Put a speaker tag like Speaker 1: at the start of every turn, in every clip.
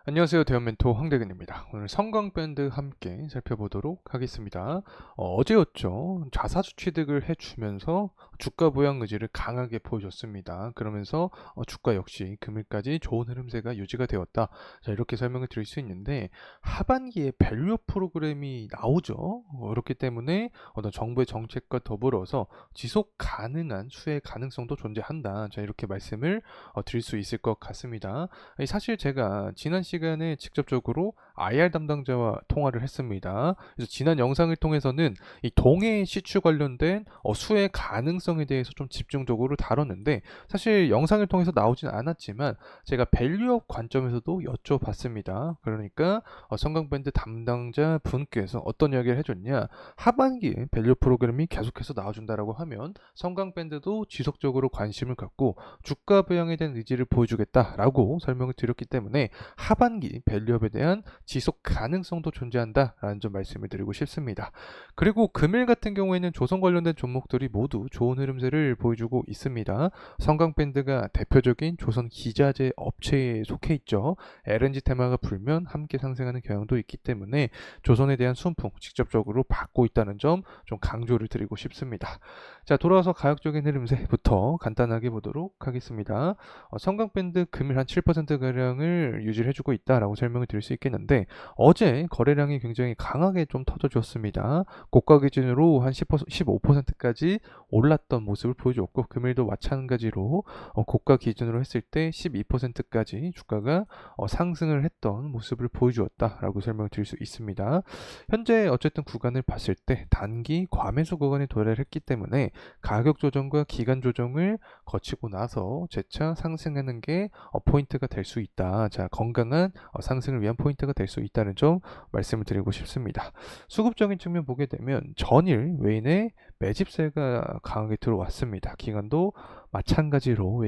Speaker 1: 안녕하세요. 대형 멘토 황대근입니다. 오늘 성광밴드 함께 살펴보도록 하겠습니다. 어제였죠. 자사주 취득을 해주면서 주가 부양 의지를 강하게 보여줬습니다. 그러면서 주가 역시 금일까지 좋은 흐름세가 유지가 되었다. 자, 이렇게 설명을 드릴 수 있는데 하반기에 밸류 프로그램이 나오죠. 그렇기 때문에 어떤 정부의 정책과 더불어서 지속 가능한 수혜 가능성도 존재한다. 자, 이렇게 말씀을 드릴 수 있을 것 같습니다. 아니, 사실 제가 지난 시간에 직접적으로 IR 담당자와 통화를 했습니다. 그래서 지난 영상을 통해서는 이 동해 시추 관련된 수혜 가능성에 대해서 좀 집중적으로 다뤘는데 사실 영상을 통해서 나오진 않았지만 제가 밸류업 관점에서도 여쭤봤습니다. 그러니까 성광밴드 담당자 분께서 어떤 이야기를 해줬냐, 하반기에 밸류 프로그램이 계속해서 나와준다라고 하면 성광밴드도 지속적으로 관심을 갖고 주가 부양에 대한 의지를 보여주겠다라고 설명을 드렸기 때문에 하반기 밸류업에 대한 지속 가능성도 존재한다라는 점 말씀을 드리고 싶습니다. 그리고 금일 같은 경우에는 조선 관련된 종목들이 모두 좋은 흐름세를 보여주고 있습니다. 성광밴드가 대표적인 조선 기자재 업체에 속해 있죠. LNG 테마가 불면 함께 상승하는 경향도 있기 때문에 조선에 대한 순풍 직접적으로 받고 있다는 점 좀 강조를 드리고 싶습니다. 자, 돌아와서 가격적인 흐름세부터 간단하게 보도록 하겠습니다. 성광밴드 금일 한 7%가량을 유지를 해주고 있다라고 설명을 드릴 수 있겠는데 어제 거래량이 굉장히 강하게 좀 터져줬습니다. 고가 기준으로 한 10%, 15%까지 올랐던 모습을 보여줬고 금일도 마찬가지로 고가 기준으로 했을 때 12%까지 주가가 상승을 했던 모습을 보여주었다라고 설명을 드릴 수 있습니다. 현재 어쨌든 구간을 봤을 때 단기 과매수 구간에 도달을 했기 때문에 가격 조정과 기간 조정을 거치고 나서 재차 상승하는 게 포인트가 될 수 있다. 자, 건강한 상승을 위한 포인트가 될 수 있다는 점 말씀을 드리고 싶습니다. 수급적인 측면 보게 되면 전일 외인의 매집세가 강하게 들어왔습니다. 기간도 마찬가지로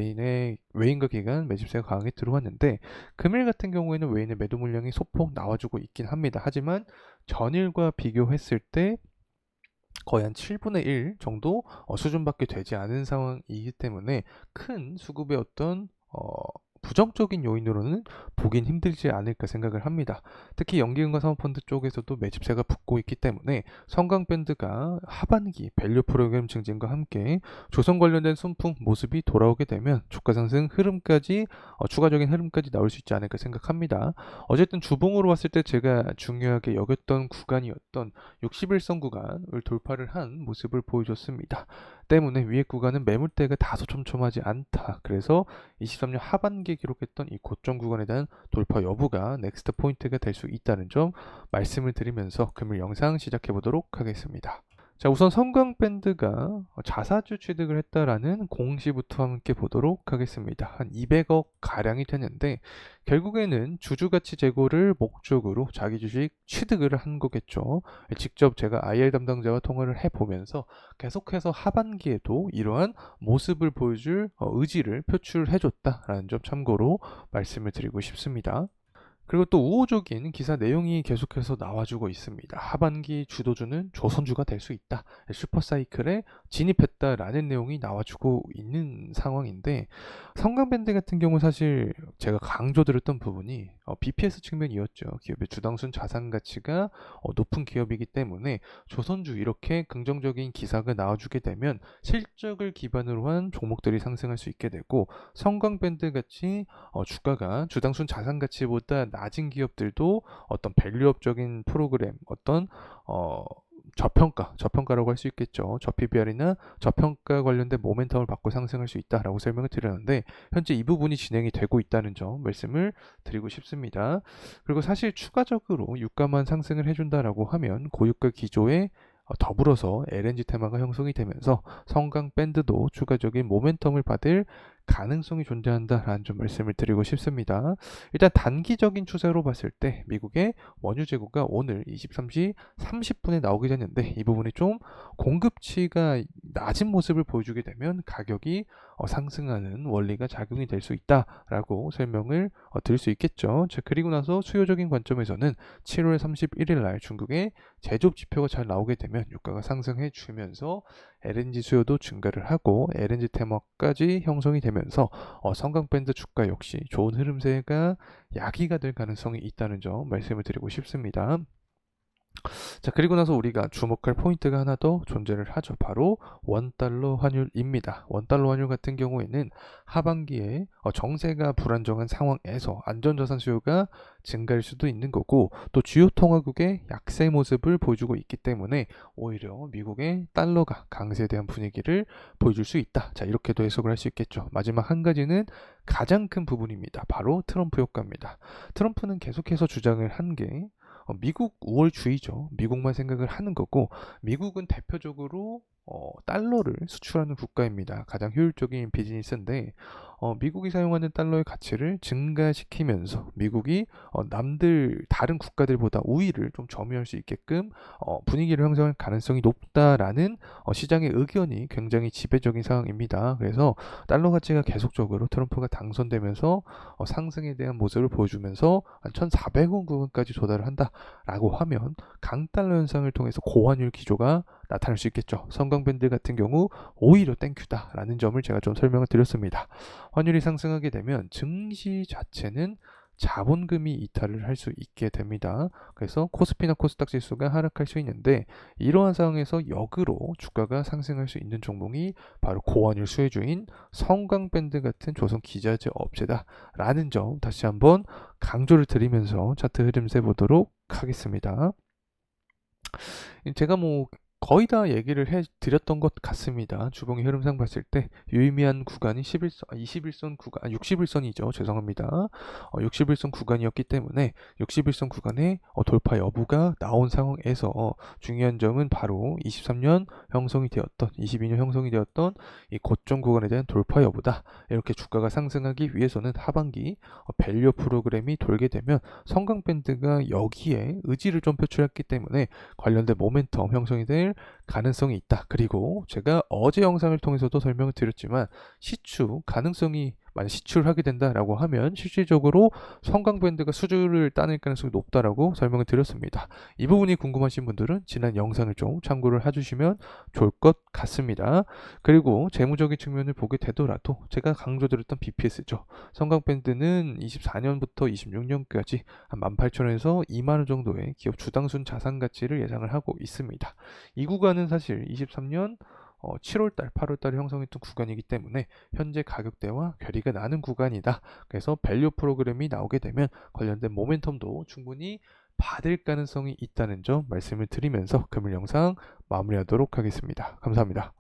Speaker 1: 외인과 기간 매집세가 강하게 들어왔는데 금일 같은 경우에는 외인의 매도 물량이 소폭 나와주고 있긴 합니다. 하지만 전일과 비교했을 때 거의 한 7분의 1 정도 수준밖에 되지 않은 상황이기 때문에 큰 수급의 어떤 부정적인 요인으로는 보긴 힘들지 않을까 생각을 합니다. 특히 연기금과 사모펀드 쪽에서도 매집세가 붙고 있기 때문에 성광밴드가 하반기 밸류 프로그램 증진과 함께 조선 관련된 순풍 모습이 돌아오게 되면 주가 상승 흐름까지 추가적인 흐름까지 나올 수 있지 않을까 생각합니다. 어쨌든 주봉으로 봤을 때 제가 중요하게 여겼던 구간이었던 61선 구간을 돌파를 한 모습을 보여줬습니다. 때문에 위에 구간은 매물대가 다소 촘촘하지 않다. 그래서 23년 하반기에 기록했던 이 고점 구간에 대한 돌파 여부가 넥스트 포인트가 될 수 있다는 점 말씀을 드리면서 금일 영상 시작해 보도록 하겠습니다. 자, 우선 성광밴드가 자사주 취득을 했다라는 공시부터 함께 보도록 하겠습니다. 한 200억 가량이 되는데 결국에는 주주가치 제고를 목적으로 자기 주식 취득을 한 거겠죠. 직접 제가 IR 담당자와 통화를 해보면서 계속해서 하반기에도 이러한 모습을 보여줄 의지를 표출해줬다라는 점 참고로 말씀을 드리고 싶습니다. 그리고 또 우호적인 기사 내용이 계속해서 나와주고 있습니다. 하반기 주도주는 조선주가 될 수 있다. 슈퍼사이클에 진입했다라는 내용이 나와주고 있는 상황인데 성광밴드 같은 경우 사실 제가 강조드렸던 부분이 BPS 측면이었죠. 기업의 주당순 자산 가치가 높은 기업이기 때문에 조선주 이렇게 긍정적인 기사가 나와주게 되면 실적을 기반으로 한 종목들이 상승할 수 있게 되고 성광밴드 같이 주가가 주당순 자산 가치보다 낮은 기업들도 어떤 밸류업적인 프로그램, 어떤 저평가라고 할 수 있겠죠. 저PBR이나 저평가 관련된 모멘텀을 받고 상승할 수 있다라고 설명을 드렸는데 현재 이 부분이 진행이 되고 있다는 점 말씀을 드리고 싶습니다. 그리고 사실 추가적으로 유가만 상승을 해준다라고 하면 고유가 기조에 더불어서 LNG 테마가 형성이 되면서 성광밴드도 추가적인 모멘텀을 받을 가능성이 존재한다라는 좀 말씀을 드리고 싶습니다. 일단 단기적인 추세로 봤을 때 미국의 원유 재고가 오늘 23시 30분에 나오게 됐는데 이 부분이 좀 공급치가 낮은 모습을 보여주게 되면 가격이 상승하는 원리가 작용이 될 수 있다라고 설명을 드릴 수 있겠죠. 자, 그리고 나서 수요적인 관점에서는 7월 31일 날 중국의 제조업 지표가 잘 나오게 되면 유가가 상승해 주면서 LNG 수요도 증가를 하고 LNG 테마까지 형성이 되면서 성강밴드 주가 역시 좋은 흐름세가 야기가 될 가능성이 있다는 점 말씀을 드리고 싶습니다. 자, 그리고 나서 우리가 주목할 포인트가 하나 더 존재를 하죠. 바로 원달러 환율입니다. 원달러 환율 같은 경우에는 하반기에 정세가 불안정한 상황에서 안전자산 수요가 증가할 수도 있는 거고, 또 주요 통화국의 약세 모습을 보여주고 있기 때문에 오히려 미국의 달러가 강세에 대한 분위기를 보여줄 수 있다. 자, 이렇게도 해석을 할 수 있겠죠. 마지막 한 가지는 가장 큰 부분입니다. 바로 트럼프 효과입니다. 트럼프는 계속해서 주장을 한 게 미국 우월주의죠. 미국만 생각을 하는 거고, 미국은 대표적으로 달러를 수출하는 국가입니다. 가장 효율적인 비즈니스인데, 미국이 사용하는 달러의 가치를 증가시키면서 미국이 다른 국가들보다 우위를 좀 점유할 수 있게끔 분위기를 형성할 가능성이 높다라는 시장의 의견이 굉장히 지배적인 상황입니다. 그래서 달러 가치가 계속적으로 트럼프가 당선되면서 상승에 대한 모습을 보여주면서 한 1,400원 구간까지 도달을 한다라고 하면 강달러 현상을 통해서 고환율 기조가 나타날 수 있겠죠. 성강밴드 같은 경우 오히려 땡큐다라는 점을 제가 좀 설명을 드렸습니다. 환율이 상승하게 되면 증시 자체는 자본금이 이탈을 할 수 있게 됩니다. 그래서 코스피나 코스닥 지수가 하락할 수 있는데, 이러한 상황에서 역으로 주가가 상승할 수 있는 종목이 바로 고환율 수혜주인 성강밴드 같은 조선 기자재 업체다라는 점 다시 한번 강조를 드리면서 차트 흐름세 보도록 하겠습니다. 제가 거의 다 얘기를 해드렸던 것 같습니다. 주봉의 흐름상 봤을 때 유의미한 구간이 21선 구간, 61선이죠. 죄송합니다. 61선 구간이었기 때문에 61선 구간의 돌파 여부가 나온 상황에서 중요한 점은 바로 23년 형성이 되었던, 22년 형성이 되었던 이 고점 구간에 대한 돌파 여부다. 이렇게 주가가 상승하기 위해서는 하반기 밸류 프로그램이 돌게 되면 성강밴드가 여기에 의지를 좀 표출했기 때문에 관련된 모멘텀 형성이 될 가능성이 있다. 그리고 제가 어제 영상을 통해서도 설명을 드렸지만 만약 시추를 하게 된다라고 하면 실질적으로 성강밴드가 수주를 따낼 가능성이 높다라고 설명을 드렸습니다. 이 부분이 궁금하신 분들은 지난 영상을 좀 참고를 해주시면 좋을 것 같습니다. 그리고 재무적인 측면을 보게 되더라도 제가 강조드렸던 BPS죠. 성강밴드는 24년부터 26년까지 한 18,000원에서 2만원 정도의 기업 주당순 자산 가치를 예상을 하고 있습니다. 이 구간은 사실 23년 7월달, 8월달에 형성했던 구간이기 때문에 현재 가격대와 괴리가 나는 구간이다. 그래서 밸류 프로그램이 나오게 되면 관련된 모멘텀도 충분히 받을 가능성이 있다는 점 말씀을 드리면서 금일 영상 마무리하도록 하겠습니다. 감사합니다.